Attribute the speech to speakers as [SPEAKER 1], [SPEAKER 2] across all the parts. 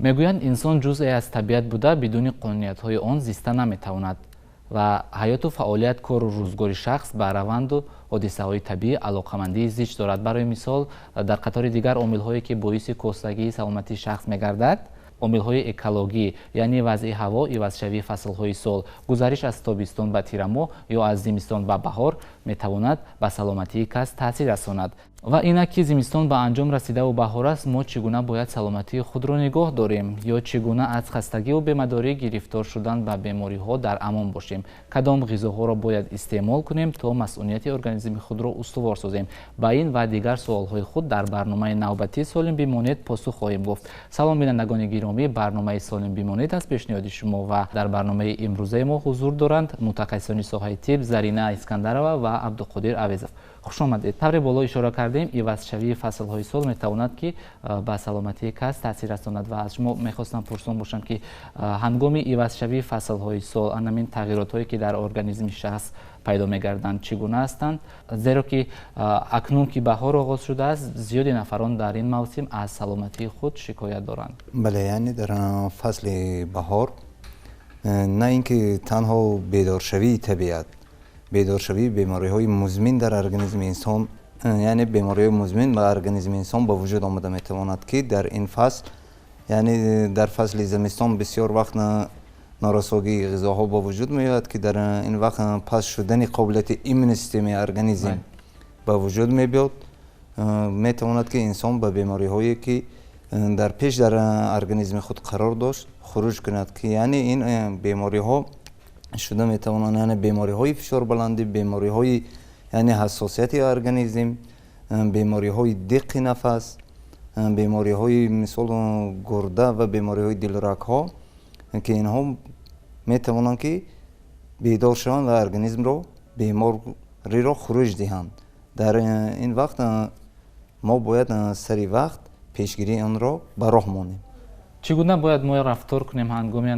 [SPEAKER 1] мегӯянд инсон ҷузъе аз табиат буда бидуни қонуниятҳои он зиста наметавонад ва ҳаёту фаъолият кору рӯзгори шахс ба раванду ҳодисаҳои табиӣ алоқамандии зич дорад. Барои мисол, дар қатори дигар омилҳое ки боиси костагии саломатии шахс мегардад, омилҳои экологӣ, яъне вазъи ҳаво, ивазшавии фаслҳои сол, гузариш аз тобистон ба тирамоҳ ё аз зимистон ба баҳор метавонад ба саломатии кас таъсир расонад. ва инак ки зимистон ба анҷом расидаву баҳор аст, мо чӣ гуна бояд саломатии худро нигоҳ дорем ё чӣ гуна аз хастагиву бемадорӣ гирифтор шудан ба бемориҳо дар амон бошем? Кадом ғизоҳоро бояд истеъмол кунем то масъулияти организми худро устувор созем? Ба ин ва дигар суолҳои худ дар барномаи навбатии Солим бимоед посух хоҳем гуфт. Салом бинандагони гиромӣ, барномаи Солим бимоед аст пешниҳоди шумо ва дар барномаи имрӯзаи мо ҳузур доранд мутахассисони соҳаи тиб Зарина Искандарова ва Абдуқодир Авезов. Хуш омадед. тавре боло ишора кардем, ивазшавии фаслҳои сол метавонад ки ба саломатии кас таъсир расонад ва аз шумо мехостам пурсон бошам ки ҳангоми ивазшавии фаслҳои сол анамин тағйироттое ки дар организми шахс пайдо мегарданд чӣ гуна ҳастанд, зеро ки акнун ки баҳор оғоз шудааст, зиёди нафарон дар ин мавсим аз саломатии худ шикоят доранд.
[SPEAKER 2] бале, яъне дар фасли баҳор на ин ки танҳо бедоршавии табиат, бедоршавии бемориҳои музмин дар организми инсон, яъне бемориҳои музмин ба организми инсон ба вуҷуд омада метавонад ки дар ин фасл, яъне дар фасли зимистон бисёр вақт норасогии ғизоҳо ба вуҷуд меояд ки дар ин вақт паст шудани қобилияти иммуни системаи организм ба вуҷуд мебиёд. Метавонад ки инсон ба бемориҳое ки дар пеш дар организми худ қарор дошт хуруҷ кунад ки яъне ин бемориҳо шуда метавонанд, яъне бемориҳои фишорбаландӣ, бемориҳои яъне ҳассосияти организм, бемориҳои диққи нафас, бемориҳои мисол гурда ва бемориҳои дилрагҳо ки инҳо метавонанд ки бедор шаванд ва организмро бемориро хуруҷ диҳанд. дар ин вақт мо бояд сари вақт пешгирии онро ба роҳ монем.
[SPEAKER 1] чӣ гуна бояд мо рафтор кунем ҳангоми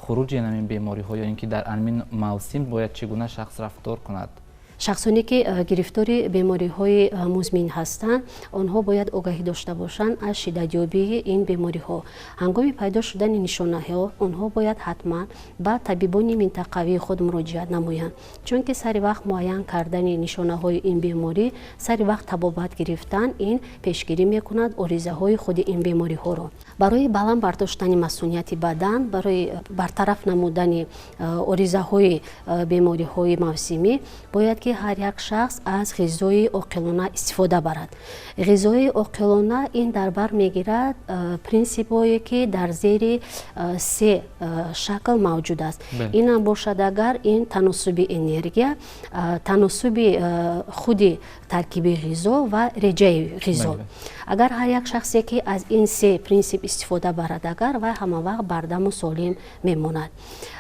[SPEAKER 1] хуруҷи анамин бемориҳо ё ин ки дар анамин мавсим бояд чӣ гуна шахс рафтор кунад?
[SPEAKER 3] шахсоне ки гирифтори бемориҳои музмин ҳастанд, онҳо бояд огаҳӣ дошта бошанд аз шиддатёбии ин бемориҳо. ҳангоми пайдо шудани нишонаҳо, онҳо бояд ҳатман ба табибони минтақавии худ муроҷиат намоянд, чунки сари вақт муайян кардани нишонаҳои ин беморӣ, сари вақт табобат гирифтан, ин пешгирӣ мекунад оризаҳои худи ин бемориҳоро. барои баланд бардоштани масъулияти бадан, барои бартараф намудани оризаҳои бемориҳои мавсимӣ, бояд ки ҳар як шахс аз ғизои оқилона истифода барад. ғизои оқилона ин дар бар мегирад принсипҳое ки дар зери се шакл мавҷуд аст. инам бошад агар ин таносуби энергия, таносуби худи таркиби ғизо ва реҷаи ғизо. агар ҳар як шахсе ки аз ин се принсип истифода барад, агар вай ҳамавақт бардаму солим мемонад.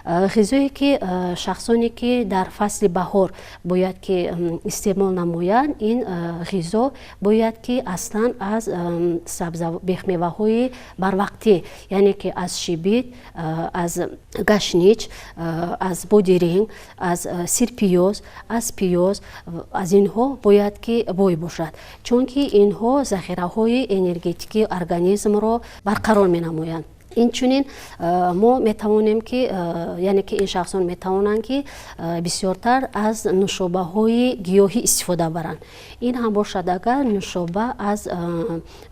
[SPEAKER 3] ғизое ки шахсоне ки дар фасли баҳор бояд ки истеъмол намоянд, ин ғизо бояд ки аслан аз бехмеваҳои барвақтӣ, яъне ки аз шибит, аз гашнич, аз бодиринг, аз сирпиёз, аз пиёз, аз инҳо бояд ки бой бошад, чунки инҳо захираҳои энергетикии организмро барқарор менамоянд. инчунин мо метавонем ки яъне ки ин шахсон метавонанд ки бисёртар аз нушобаҳои гиёҳӣ истифода баранд. ин ҳам бошад агар нушоба аз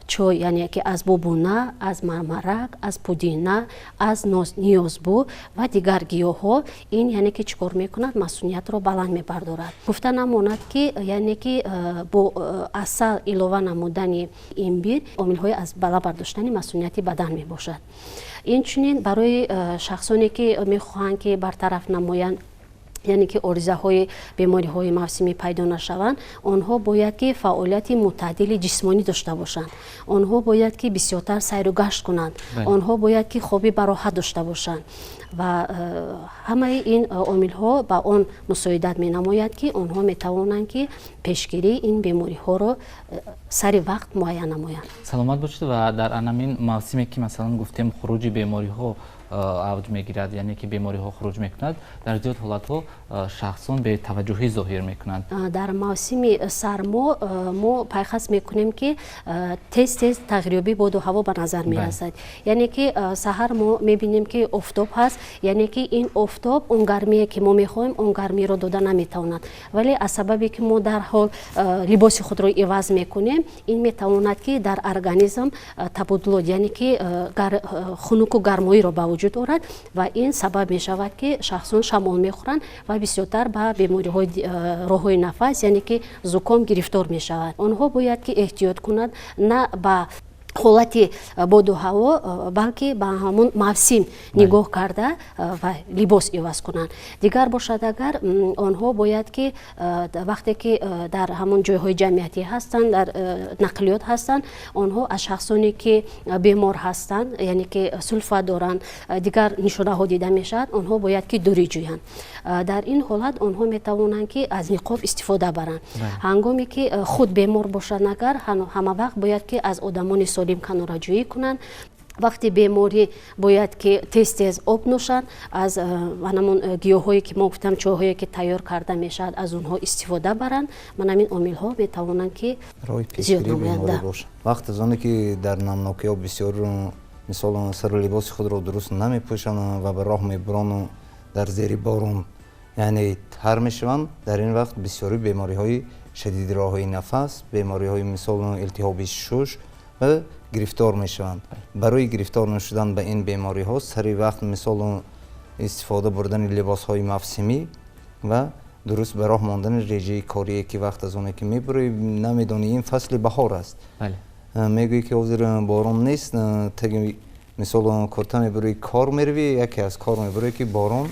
[SPEAKER 3] чой, яъне ки аз бубуна, аз мармарак, аз пудина, аз ниёзбу ва дигар гиёҳҳо, ин яъне ки чӣ кор мекунад? масъулиятро баланд мебардорад. гуфта намонад ки яъне ки бо асал илова намудани имбир омилҳои аз баланд бардоштани масъулияти бадан мебошад. инчунин барои шахсоне ки мехоҳанд ки бартараф намоянд, яъне ки оризаҳои бемориҳои мавсимӣ пайдо нашаванд, онҳо бояд ки фаъолияти мутаъдили ҷисмонӣ дошта бошанд, онҳо бояд ки бисёртар сайру гашт кунанд, онҳо бояд ки хоби бароҳат дошта бошанд ва ҳамаи ин омилҳо ба он мусоидат менамояд ки онҳо метавонанд ки пешгирии ин бемориҳоро сари вақт муайян намоянд.
[SPEAKER 1] саломат бошед. ва дар анамин мавсиме ки масалан гуфтем хуруҷи бемориҳо авҷ мегирад, яъне ки бемориҳо хуруҷ мекунад, дар зиёд ҳолатҳо шахсон бетаваҷҷӯҳӣ зоҳир мекунанд.
[SPEAKER 3] дар мавсими сармо мо пайхас мекунем ки тез тағйирёбии боду ҳаво ба назар мерасад. яъне ки саҳар мо мебинем ки офтоб ҳаст, яъне ки ин офтоб он гармие ки мо мехоҳем он гармиро дода наметавонад, вале аз сабабе ки мо дарҳол либоси худро иваз мекунем, ин метавонад ки дар организм табодулот, яъне ки хунуку гармоиро ба вуҷуд орад ва ин сабаб мешавад ки шахсон шамол мехӯранд ва бисёртар ба бемориҳои роҳҳои нафас, яъне ки зуком гирифтор мешаванд. онҳо бояд ки эҳтиёт кунанд на ба ҳолати боду ҳаво, балки ба ҳамон мавсим нигоҳ карда ва либос иваз кунанд. дигар бошад, агар онҳо бояд ки вақте ки дар ҳамон ҷойҳои ҷамъиятӣ ҳастанд, дар нақлиёт ҳастанд, онҳо аз шахсоне ки бемор ҳастанд, яъне ки сулфа доранд, дигар нишонаҳо дида мешавад, онҳо бояд ки дурӣ ҷӯянд. дар ин ҳолат онҳо метавонанд ки аз ниқоб истифода баранд. ҳангоме ки худ бемор бошанд, агар ҳамавақт бояд ки аз одамони солим канораҷӯӣ кунанд. вақти беморӣ бояд ки тез об нӯшанд, аз анамон гиёҳҳое ки мо гуфтам, чойҳое ки тайёр карда мешавад, аз онҳо истифода баранд. манамин омилҳо метавонанд ки зиёд намоянд.
[SPEAKER 2] вақт аз оне ки дар намнокиҳо бисёр мисол сару либоси худро дуруст намепӯшанд ва ба роҳ мебурону дар зери борон яъне тар мешаванд, дар ин вақт бисёри бемориҳои шадиди роҳҳои нафас, бемориҳои мисол илтиҳоби шуш ва гирифтор мешаванд. барои гирифтор нашудан ба ин бемориҳо сари вақт мисол истифода бурдани либосҳои мавсимӣ ва дуруст ба роҳ мондани реҷаи корие ки вақт аз оне ки мебурӣ намедонӣ ин фасли баҳор аст, мегӯӣ ки ҳозир борон нест, таги мисол курта мебурӣ кор меравӣ, яке аз кор мебурӣ ки борон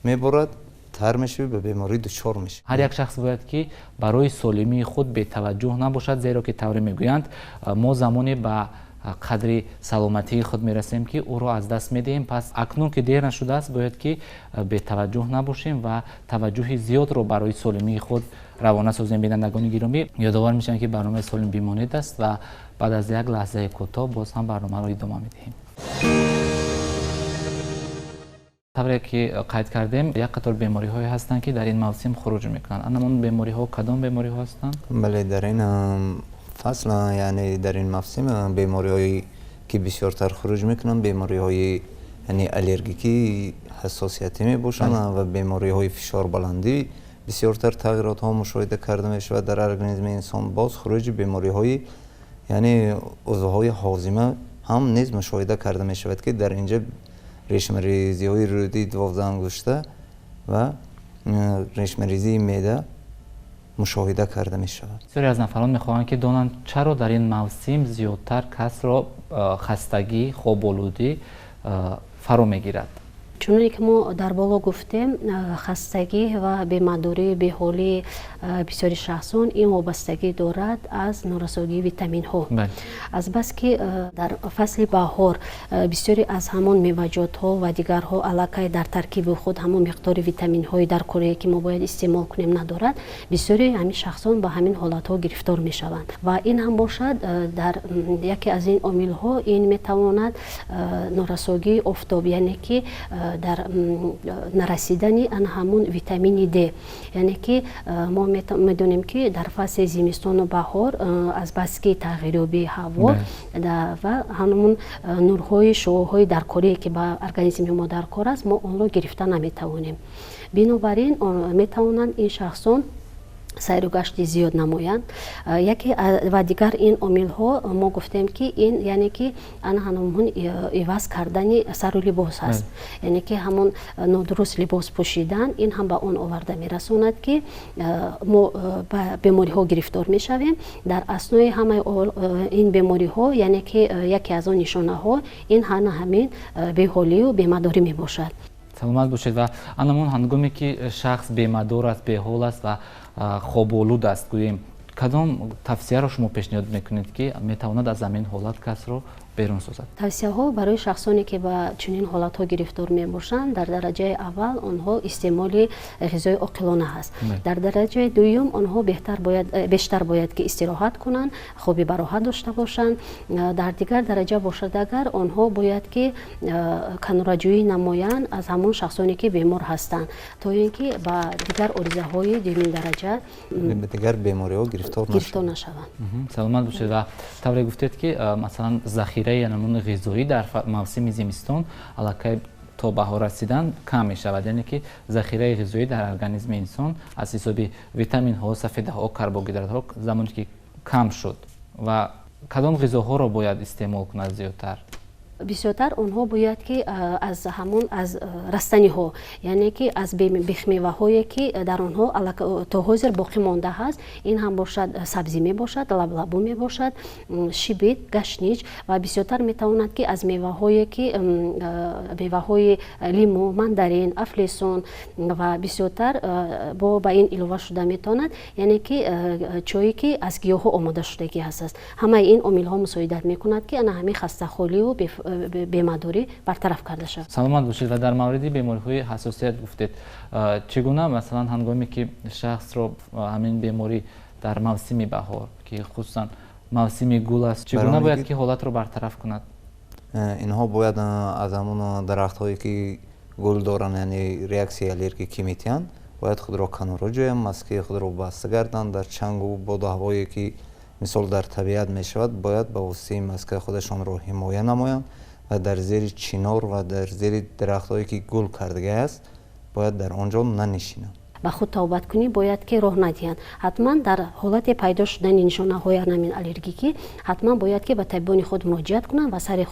[SPEAKER 2] меборад, тар мешавӣ, ба беморӣ дучор мешавӣ.
[SPEAKER 1] ҳар як шахс бояд ки барои солимии худ бетаваҷҷӯҳ набошад, зеро ки тавре мегӯянд мо замоне ба қадри саломатии худ мерасем ки ӯро аз даст медиҳем. пас акнун ки дер нашудааст, бояд ки бетаваҷҷӯҳ набошем ва таваҷҷӯҳи зиёдро барои солимии худ равона созем. бинандагони гиромӣ, ёдовар мешавам ки барномаи Солим бимоед аст ва баъд аз як лаҳзаи кӯтоҳ боз ҳам барномаро идома медиҳем. тавре ки қайд кардем, як қатор бемориҳое ҳастанд ки дар ин мавсим хуруҷ мекунанд. анамон бемориҳо кадом бемориҳо ҳастанд?
[SPEAKER 2] бале, дар ин фасл, яъне дар ин мавсим бемориҳое ки бисёртар хуруҷ мекунанд, бемориҳои яъне аллергикӣ, ҳассосиятӣ мебошанд ва бемориҳои фишорбаландӣ бисёртар тағйиротҳо мушоҳида карда мешавад дар организми инсон. боз хуруҷи бемориҳои яъне узвҳои ҳозима ҳам низ мушоҳида карда мешавад ки дар инҷа решмарезиҳои рӯди 12 ангушта ва решмарезии меъда мушоҳида карда мешавад.
[SPEAKER 1] бисёре аз нафарон мехоҳанд ки донанд чаро дар ин мавсим зиёдтар касро хастагӣ, хоболудӣ фаро мегирад.
[SPEAKER 3] чуноне ки мо дар боло гуфтем, хастагӣ ва бемадорӣ, беҳолии бисёри шахсон ин вобастагӣ дорад аз норасоигии витаминҳо. азбас ки дар фасли баҳор бисёре аз ҳамон меваҷотҳо ва дигарҳо аллакай дар таркиби худ ҳамон миқдори витаминҳои дар корие ки мо бояд истеъмол кунем надорад, бисёри ҳамин шахсон ба ҳамин ҳолатҳо гирифтор мешаванд. ва ин ҳам бошад дар яке аз ин омилҳо ин метавонад норасоигии офтоб, яъне ки дар нарасидани ҳамон витамини Д, яъне ки мо медонем ки дар фасли зимистону баҳор азбаски тағйирёбии ҳаво ва ҳамон нурҳои шуоҳои даркорие ки ба организми мо дар кор аст, мо онро гирифта наметавонем. бинобар ин метавонанд ин шахсон сайру гашти зиёд намоянд. яке ва дигар ин омилҳо мо гуфтем ки ин яъне ки ҳамон иваз кардани сару либос ҳаст, яъне ки ҳамон нодуруст либос пӯшидан ин ҳам ба он оварда мерасонад ки мо ба бемориҳо гирифтор мешавем. дар аснои ҳамаи ин бемориҳо, яъне ки яке аз он нишонаҳо ин ҳамин беҳолию бемадорӣ мебошад.
[SPEAKER 1] саломат бошед. ва анамон ҳангоме ки шахс бемадор аст, беҳол аст ва хоболуд аст, гӯем кадом тавсияро шумо пешниҳод мекунед ки метавонад аз ҳамин ҳолат касро берун созад.
[SPEAKER 3] тавсияҳо барои шахсоне ки ба чунин ҳолатҳо гирифтор мебошанд, дар дараҷаи аввал онҳо истеъмоли ғизои оқилона ҳаст. Дар дараҷаи дуюм онҳо бештар бояд ки истироҳат кунанд, хоби бароҳат дошта бошанд. Дар дигар дараҷа бошад агар онҳо бояд ки канораҷӯӣ намоянд аз ҳамон шахсоне ки бемор ҳастанд, то ин ки ба дигар оризаҳои дуюмин дараҷа
[SPEAKER 2] дигар бемориҳо гирифтор
[SPEAKER 3] нашаванд.
[SPEAKER 1] саломат бошед. ва тавре гуфтед ки масалан захираи намуни ғизоӣ дар мавсими зимистон аллакай то баҳор расидан кам мешавад, яъне ки захираи ғизоӣ дар организми инсон аз ҳисоби витаминҳо, сафедаҳо, карбогидратҳо замоне ки кам шуд. ва кадом ғизоҳоро бояд истеъмол кунад зиёдтар?
[SPEAKER 3] бисёртар онҳо бояд ки аз растаниҳо, яъне ки аз бихмеваҳое ки дар онҳо то ҳозир боқӣ монда ҳаст, ин ҳам бошад сабзӣ мебошад, лаблабу мебошад, шибит, гаштнич ва бисёртар метавонад ки аз меваҳое ки меваҳои лиму, мандарин, афлесон ва бисёртар ба ин илова шуда метавонад, яъне ки чое ки аз гиёҳҳо омода шудагӣ ҳаст. ҳамаи ин омилҳо мусоидат мекунад ки ана ҳамин хастахолию бемадорӣ бартараф карда шавад.
[SPEAKER 1] саломат бошед. ва дар мавриди бемориҳои ҳассосият гуфтед, чӣ гуна масалан ҳангоме ки шахсро ҳамин беморӣ дар мавсими баҳор ки хусусан мавсими гул аст, чӣ гуна бояд ки ҳолатро бартараф кунад?
[SPEAKER 2] инҳо бояд аз ҳамон дарахтҳое ки гул доранд, яъне реаксияи аллергикӣ метиҳанд, бояд худро канора ҷӯянд, маски худро баста гарданд. дар чангу боду ҳавое ки мисол дар табиат мешавад, бояд ба воситаи маска худашонро ҳимоя намоянд ва дар зери чинор ва дар зери дарахтҳое ки гул кардагааст бояд дар он ҷо нанишинанд.
[SPEAKER 3] ба худ тавбаткунӣ бояд ки роҳ надиҳанд. ҳатман дар ҳолати пайдо шудани нишонаҳои анамин аллергикӣ ҳатман бояд ки ба табибони худ муроҷиат кунанд ва сари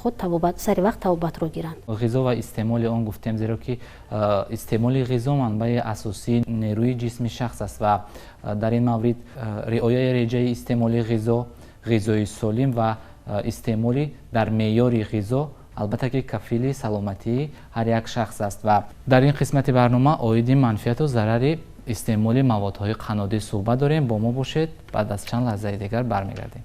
[SPEAKER 3] вақт тавбатро гиранд.
[SPEAKER 1] ғизо ва истеъмоли он гуфтем, зеро ки истеъмоли ғизо манбаи асосии нерӯи ҷисми шахс аст ва дар ин маврид риояи реҷаи истеъмоли ғизо, ғизои солим ва истеъмоли дар меъёри ғизо албатта ки кафили саломатии ҳар як шахс аст. ва дар ин қисмати барнома оиди манфиату зарари истеъмоли маводҳои қаннодӣ суҳбат дорем. бо мо бошед, баъд аз чанд лаҳзаи дигар бармегардем.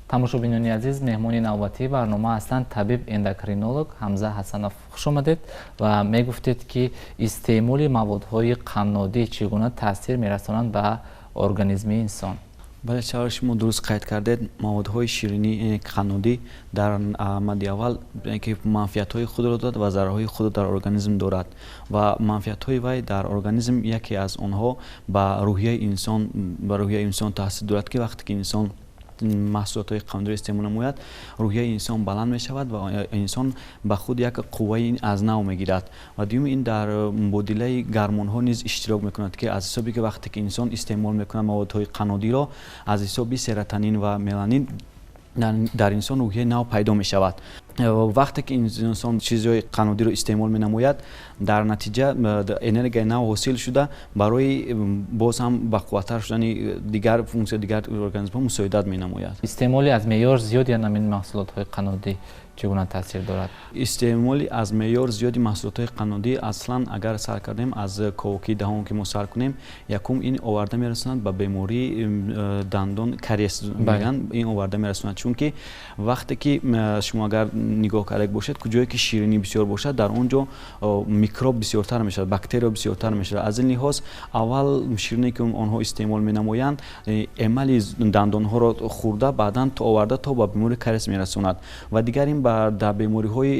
[SPEAKER 1] тамошобинони азиз, меҳмони навбатии барнома ҳастанд табиб эндокринолог Ҳамза Ҳасанов. хуш омадед. ва мегуфтед ки истеъмоли маводҳои қаннодӣ чӣ гуна таъсир мерасонанд ба организми инсон?
[SPEAKER 4] бале, чаро шумо дуруст қайд кардед. маводҳои ширинӣ қаннодӣ дар амади аввал ки манфиатҳои худро дорад ва зараҳои худро дар организм дорад ва манфиатҳои вай дар организм яке аз онҳо ба рӯҳияи инсон таъсир дорад ки вақте ки инсон маҳсулотҳои қаннодиро истеъмол намояд, рӯҳияи инсон баланд мешавад ва инсон ба худ як қувваи аз нав мегирад. ва дуюм ин дар мубодилаи гормонҳо низ иштирок мекунад ки аз ҳисоби ки вақте ки инсон истеъмол мекунад маводҳои қаннодиро, аз ҳисоби серотонин ва меланин дар инсон рӯҳияи нав пайдо мешавад. вақте ки инсон чизҳои қаннодиро истеъмол менамояд, дар натиҷа энергияи нав ҳосил шуда барои боз ҳам ба қувваттар шудани дигар функсия дигар организмҳо мусоидат менамояд.
[SPEAKER 1] истеъмоли аз меъёр зиёди намин маҳсулотҳои қаннодӣ чӣ гуна таъсир дорад?
[SPEAKER 4] истеъмоли аз меъёр зиёди маҳсулотҳои қаннодӣ аслан агар сар кардем аз ковоки даҳон ки мо сар кунем, якум ин оварда мерасонад ба бемории дандон, кариес мегӯянд, ин оварда мерасонад. чунки вақте ки шумо агар нигоҳ карда бошед, куҷое ки ширинӣ бисёр бошад, дар он ҷо микроб бисёртар мешавад, бактерия бисёртар мешавад. аз ин лиҳоз аввал ширине ки онҳо истеъмол менамоянд, эмали дандонҳоро хӯрда баъдан то оварда то ба бемории кариес мерасонад. ва дигар ин дар бемориҳои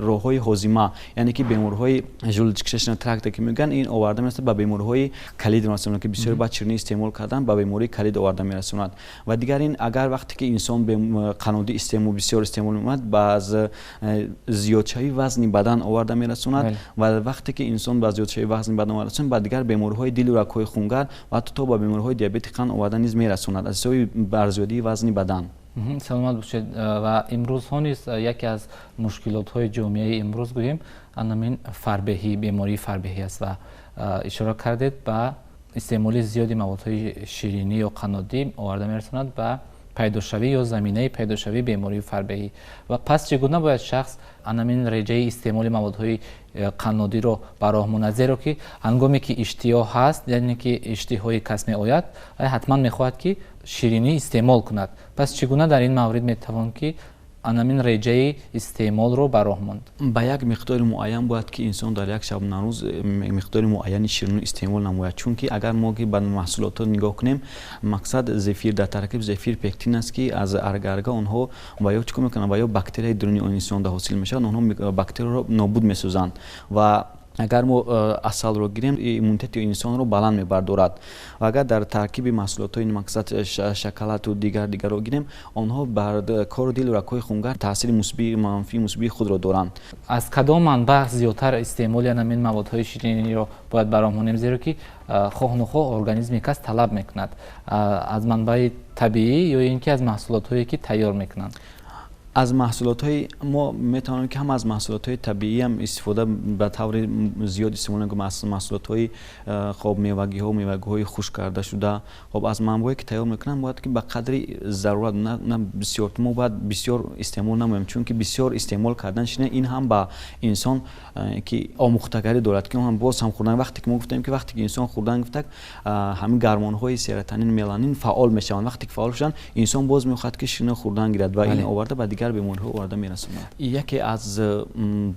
[SPEAKER 4] роҳҳои ҳозима, яъне ки бемориҳои желудочкишечный тракта ки мегӯянд, ин оварда мерасонад ба бемориҳои калид мерасонад ки бисёри баъд ширинӣ истеъмол кардан ба бемории калид оварда мерасонад. ва дигар ин агар вақте ки инсон қаннодӣ бисёр истеъмол мекунад, ба аз зиёдшавии вазни бадан оварда мерасонад. ва вақте ки инсон ба зиёдшавии вазни бадан мерасонад, ба дигар бемориҳои дилу рагҳои хунгар ва ҳатто то ба бемориҳои диабети қанд оварда низ мерасонад аз ҳисоби барзиёдии вазни бадан.
[SPEAKER 1] саломат бошед. ва имрӯзҳо низ яке аз мушкилотҳои ҷомеаи имрӯз гӯем анамин фарбеҳӣ, бемории фарбеҳӣ аст ва ишора кардед ба истеъмоли зиёди маводҳои ширинӣ ё қаннодӣ оварда мерасонад ба пайдошавӣ ё заминаи пайдошавии бемории фарбеҳӣ. ва пас чӣ гуна бояд шахс анамин реҷаи истеъмоли маводҳои қаннодиро ба роҳ монад, зеро ки ҳангоме ки иштиҳо ҳаст, яъне ки иштиҳои кас меояд, ҳатман мехоҳад ки ширинӣ истеъмол кунад. Пас чӣ гуна дар ин маврид метавон ки анамин реҷаи истеъмолро ба роҳ монд?
[SPEAKER 4] ба як миқдори муайян бояд ки инсон дар як шабнарӯз миқдори муайяни ширинӣ истеъмол намояд. Чунки агар мо ки ба маҳсулотро нигоҳ кунем, мақсад зефир дар таркиб зефир пектин аст ки аз арга онҳо ва ё чикор мекунанд ва ё бактерияи дуруни он инсон дар ҳосил мешаванд, онҳо бактерияро нобуд месозанд ва агар мо асалро гирем, иммунитети инсонро баланд мебардорад. Ва агар дар таркиби маҳсулотҳои мақсад шоколаду дигарро гирем, онҳо бар кори дилу рагҳои хунгард таъсири мусбии манфии мусбии худро доранд.
[SPEAKER 1] аз кадом манбаъ зиёдтар истеъмоли анамин маводҳои шириниро бояд ба роҳ монем, зеро ки хоҳ нохоҳ организми кас талаб мекунад аз манбаи табиӣ ё ин ки аз маҳсулотҳое ки тайёр мекунанд?
[SPEAKER 4] аз маҳсулотҳои мо метавонем ки ҳам аз маҳсулотҳои табиӣ ҳам истифода ба таври зиёд истеъмол мекунем. маҳсулотҳои хоб мевагиҳои хушк карда шуда, хоб аз манбаое ки тайёр мекунанд бояд ки ба қадри зарурат, на бисёр. Мо бояд бисёр истеъмол намоем, чунки бисёр истеъмол кардан ширинӣ ин ҳам ба инсон ки омӯхтагарӣ дорад, ки он боз ҳам хӯрдан. Вақте ки мо гуфтем ки вақте ки инсон хӯрдан гуфтак, ҳамин гормонҳои серотонин, меланин фаъол мешаванд. Вақте ки фаъол шуданд, инсон боз мехоҳад ки ширинӣ хӯрдан гирад ва ин оварда ба дигар бемориҳо оварда мерасонад. Яке аз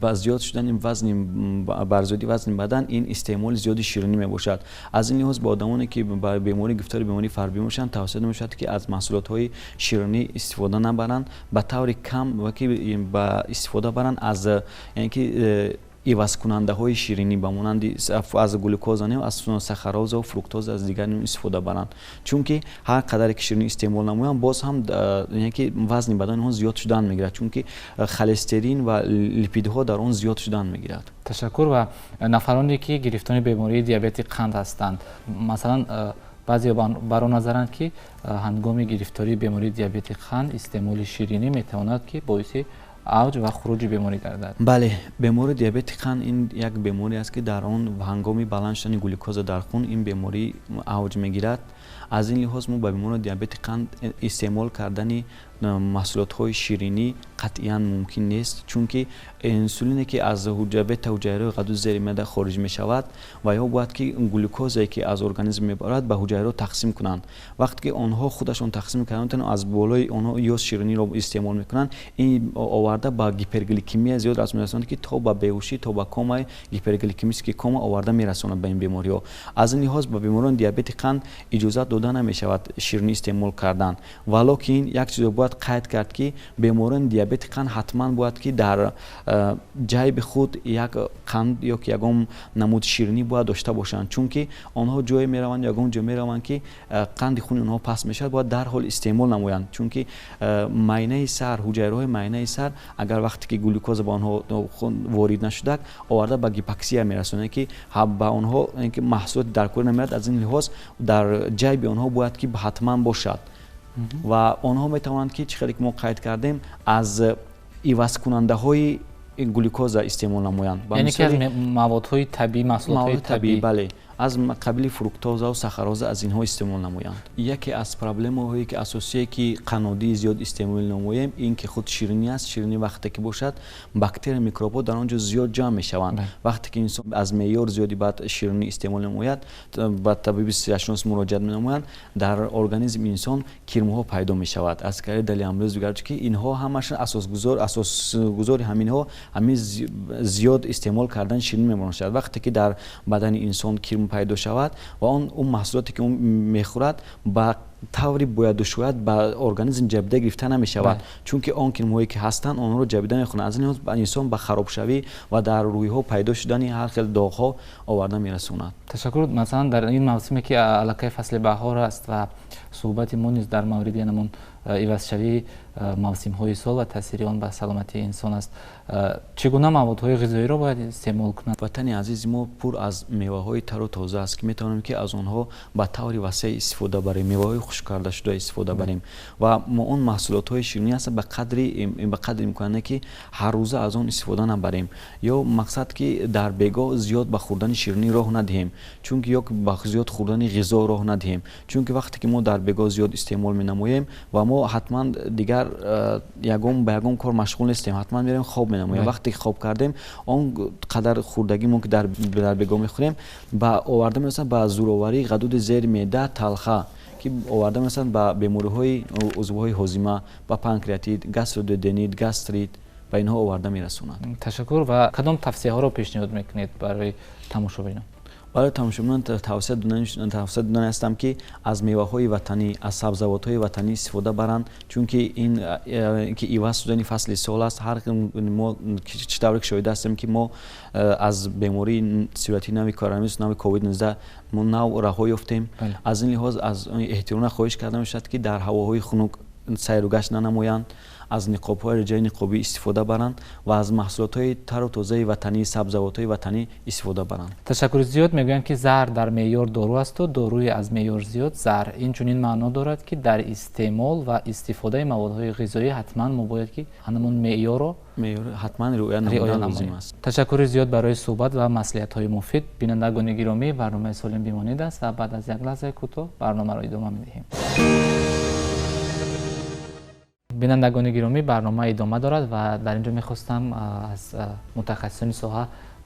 [SPEAKER 4] ба зиёд шудани вазни барзиёди вазни бадан ин истеъмоли зиёди ширинӣ мебошад. аз ин лиҳоз ба одамоне ки ба беморӣ гирифтори бемории фарбӣ бошанд тавсия мешавад ки аз маҳсулотҳои ширинӣ истифода набаранд, ба таври кам ва ки ба истифода баранд аз яъне ки ивазкунандаҳои ширинӣ ба монанди аз глюкоза не, аз сахароза ва фруктоза аз дигар истифода баранд. Чунки ҳар қадаре ки ширинӣ истеъмол намоянд, боз ҳам яъне ки вазни бадани онҳо зиёд шудан мегирад, чунки холестерин ва липидҳо дар он зиёд шудан мегирад.
[SPEAKER 1] Ташаккур. Ва нафароне ки гирифтори бемории диабети қанд ҳастанд, масалан баъзе бар он назаранд ки ҳангоми гирифтории бемории диабети қанд истеъмоли ширинӣ метавонад ки боиси авҷ ва хуруҷи беморӣ гардад.
[SPEAKER 4] бале, бемории диабети қанд ин як беморӣ аст ки дар он ҳангоми баланд шудани глюкоза дар хун ин беморӣ авҷ мегирад. аз ин лиҳоз мо ба бемории диабети қанд истеъмол кардани маҳсулотҳои ширинӣ қатъиян мумкин нест, чунки инсулине ки аз бета ҳуҷайраҳои ғадуди зери меъда хориҷ мешавад ва ё бояд ки глюкозае ки аз организм мебарад ба ҳуҷайраҳо тақсим кунанд. вақте ки онҳо худашон тақсим мекарданд, аз болои онҳо ё шириниро истеъмол мекунанд, ин оварда ба гипергликемия зиёд расонад ки то ба беҳушӣ, то ба комаи гипергликемически кома оварда мерасонад ба ин бемориҳо. аз ин лиҳоз ба беморон диабети қанд иҷозат дода намешавад ширинӣ истеъмол кардан. валокин як чизро бояд қайд кард ки беморон диабети қанд ҳатман бояд ки дар ҷайби худ як қанд ё ки ягон намуди ширинӣ бояд дошта бошанд, чунки онҳо ҷое мераванд, ягон ҷо мераванд ки қанди хуни онҳо паст мешавад, бояд дарҳол истеъмол намоянд, чунки майнаи сар, ҳуҷайраҳои майнаи сар агар вақте ки глюкоза ба онҳо ворид нашудак, оварда ба гипоксия мерасонад ки ба онҳо маҳсулоти даркорӣ намеояд. аз ин лиҳоз дар ҷайби онҳо бояд ки ҳатман бошад ва онҳо метавонанд ки чӣ хеле ки мо қайд кардем аз ивазкунандаҳои глюкоза истеъмол намоянд.
[SPEAKER 1] яъне ки аз маводҳои табиӣ, маҳсулотҳои табиӣ,
[SPEAKER 4] бале, аз қабили фруктоза ва сахароза аз инҳо истеъмол намоянд. яке аз проблемаҳое ки асосие ки қаннодии зиёд истеъмол намоем, ин ки худ ширинӣ аст. ширинӣ вақте ки бошад, бактерия микробҳо дар он ҷо зиёд ҷамъ мешаванд. вақте ки инсон аз меъёр зиёди баъд ширинӣ истеъмол намояд, ба табиби сиҳатшинос муроҷиат менамоянд, дар организми инсон кирмҳо пайдо мешавад. аз кари дали амрӯз гардид ки инҳо ҳамашон асосгузори ҳаминҳо ҳамин зиёд истеъмол кардани ширинӣ мебошад. вақте ки дар бадани инсон кирм пайдо шавад ва он маҳсулоте ки он мехӯрад ба таври боядушоят ба организм ҷабида гирифта намешавад, чунки он кирмҳое ки ҳастанд онро ҷабида мехӯранд. аз ин лиҳоз инсон ба харобшавӣ ва дар рӯйҳо пайдо шудани ҳар хел доғҳо оварда мерасонад.
[SPEAKER 1] ташаккур. масалан дар ин мавсиме ки аллакай фасли баҳор аст ва суҳбати мо низ дар мавриди янамон ивазшавии мавсимҳои сол ва таъсири он ба саломатии инсон аст, чӣ гуна маводҳои ғизоиро бояд истеъмол кунад?
[SPEAKER 4] ватани азизи мо пур аз меваҳои тару тоза аст ки метавонем ки аз онҳо ба таври васеъ истифода барем, меваҳои хушк карда шуда истифода барем ва мо он маҳсулотҳои ширинӣ аст ба қадри имконе ки ҳаррӯза аз он истифода набарем, ё мақсад ки дар бегоҳ зиёд ба хӯрдани ширинӣ роҳ надиҳем, чунки ё ба зиёд хӯрдани ғизо роҳ надиҳем, чунки вақте ки мо дар бегоҳ зиёд истеъмол менамоем ва мо ҳатман дигар ягон ба ягон кор машғул нестем, ҳатман мерем хоб менамоем. вақте ки хоб кардем, он қадар хӯрдагӣ мо ки дар бегоҳ мехӯрем ба оварда мерасад ба зӯроварии ғадуди зери меъда талха, ки оварда мерасад ба бемориҳои узвҳои ҳозима, ба панкреатит, гастродуденит, гастрит ба инҳо оварда мерасонад.
[SPEAKER 1] Ташаккур. ва кадом тавсияҳоро пешниҳод мекунед барои тамошобинон?
[SPEAKER 4] барои тамошобинон тавсия дода ҳастам ки аз меваҳои ватанӣ, аз сабзавотҳои ватанӣ истифода баранд, чунки ин ки иваз шудани фасли сол аст. ҳар мо чӣ тавре ки шоҳида ҳастем ки мо аз бемории сурати нави коронавирус, нави ковид-19 мо нав раҳо ёфтем. аз ин лиҳоз аз эҳтиёна хоҳиш карда мешавад ки дар ҳавоҳои хунук сайру гашт нанамоянд, аз ниқобҳои реҷаи ниқобӣ истифода баранд ва аз маҳсулотҳои тару тозаи ватанӣ, сабзавотҳои ватанӣ истифода баранд.
[SPEAKER 1] Ташаккури зиёд. Мегӯянд ки заҳр дар меъёр дору асту доруи аз меъёр зиёд заҳр. Инчунин маъно дорад ки дар истеъмол ва истифодаи маводҳои ғизоӣ ҳатман мо бояд ки ҳамон меъёрро
[SPEAKER 4] ҳатман риоя намудан лозим аст.
[SPEAKER 1] Ташаккури зиёд барои суҳбат ва маслиҳатҳои муфид. бинандагони гиромӣ, барномаи Солим бимоед аст ва баъд аз як лаҳзаи кӯтоҳ барномаро идома медиҳем. бинандагони гиромӣ, барнома идома дорад ва дар ин ҷо мехостам аз мутахассисони соҳа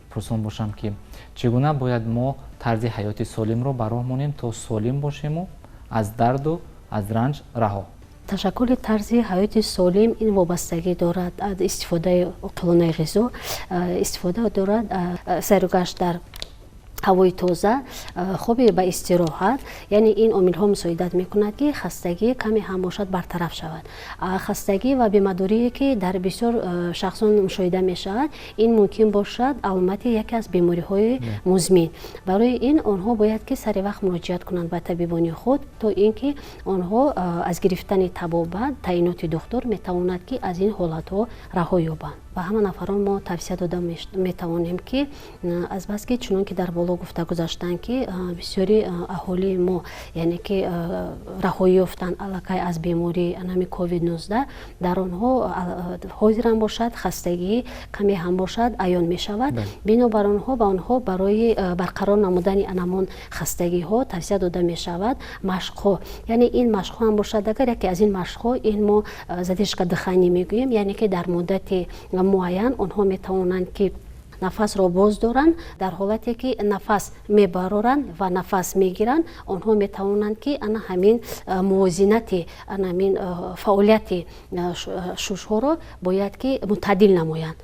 [SPEAKER 1] пурсон бошам ки чӣ гуна бояд мо тарзи ҳаёти солимро ба роҳ монем то солим бошему аз дарду аз ранҷ раҳо.
[SPEAKER 3] ташаккули тарзи ҳаёти солим ин вобастагӣ дорад аз истифодаи оқилонаи ғизо, истифода дорад сайругашт дар ҳавои тоза, хоби ба истироҳат. яъне ин омилҳо мусоидат мекунад ки хастагӣ каме ҳам бошад бартараф шавад. хастагӣ ва бемадорие ки дар бисёр шахсон мушоҳида мешавад, ин мумкин бошад аломати яке аз бемориҳои музмин. барои ин онҳо бояд ки сари вақт муроҷиат кунанд ба табибони худ, то ин ки онҳо аз гирифтани табобат, таъиноти духтур метавонад ки аз ин ҳолатҳо раҳо ёбанд. ба ҳама нафарон мо тавсия дода метавонем ки азбас ки чунон ки дар боло гуфта гузаштанд ки бисёри аҳолии мо яъне ки раҳоӣ ёфтанд аллакай аз бемории нами ковид-19, дар онҳо ҳозирам бошад хастагӣ каме ҳам бошад аён мешавад. бинобар онҳо ба онҳо барои барқарор намудани анамон хастагиҳо тавсия дода мешавад машқҳо. яъне ин машқҳо ҳам бошад, агар яке аз ин машқҳо ин мо задержка дыханӣ мегӯем, яъне ки дар муддати муайян онҳо метавонанд ки нафасро боз доранд. дар ҳолате ки нафас мебароранд ва нафас мегиранд, онҳо метавонанд ки ана ҳамин мувозинати ҳамин фаъолияти шушҳоро бояд ки мутаъддил намоянд.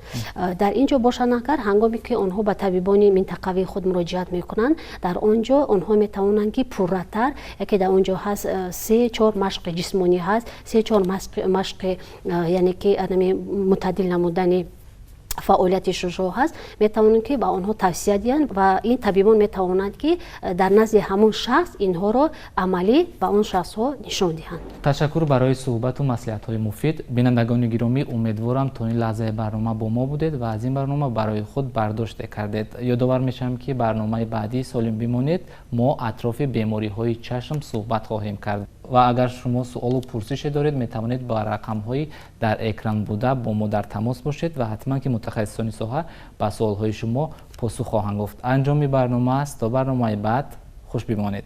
[SPEAKER 3] дар ин ҷо бошанд агар ҳангоме ки онҳо ба табибони минтақавии худ муроҷиат мекунанд, дар он ҷо онҳо метавонанд ки пурратар, яке дар он ҷо ҳаст 3-4 машқи ҷисмонӣ ҳаст, 3-4 машқи яъне ки мутаъддил намудани фаъолияти шушҳо ҳаст, метавонанд ки ба онҳо тавсия диҳанд ва ин табибон метавонанд ки дар назди ҳамон шахс инҳоро амалӣ ба он шахсҳо нишон диҳанд.
[SPEAKER 1] ташаккур барои суҳбату маслиҳатҳои муфид. бинандагони гиромӣ, умедворам то ин лаҳзаи барнома бо мо будед ва аз ин барнома барои худ бардоште кардед. ёдовар мешавам ки барномаи баъди Солим бимоед мо атрофи бемориҳои чашм суҳбат хоҳем кард ва агар шумо суолу пурсише доред, метавонед ба рақамҳои дар экран буда бо мо дар тамос бошед ва ҳатман ки мутахассисони соҳа ба суолҳои шумо посух хоҳанд гуфт. анҷоми барнома аст. То барномаи баъд, хуш бимонед.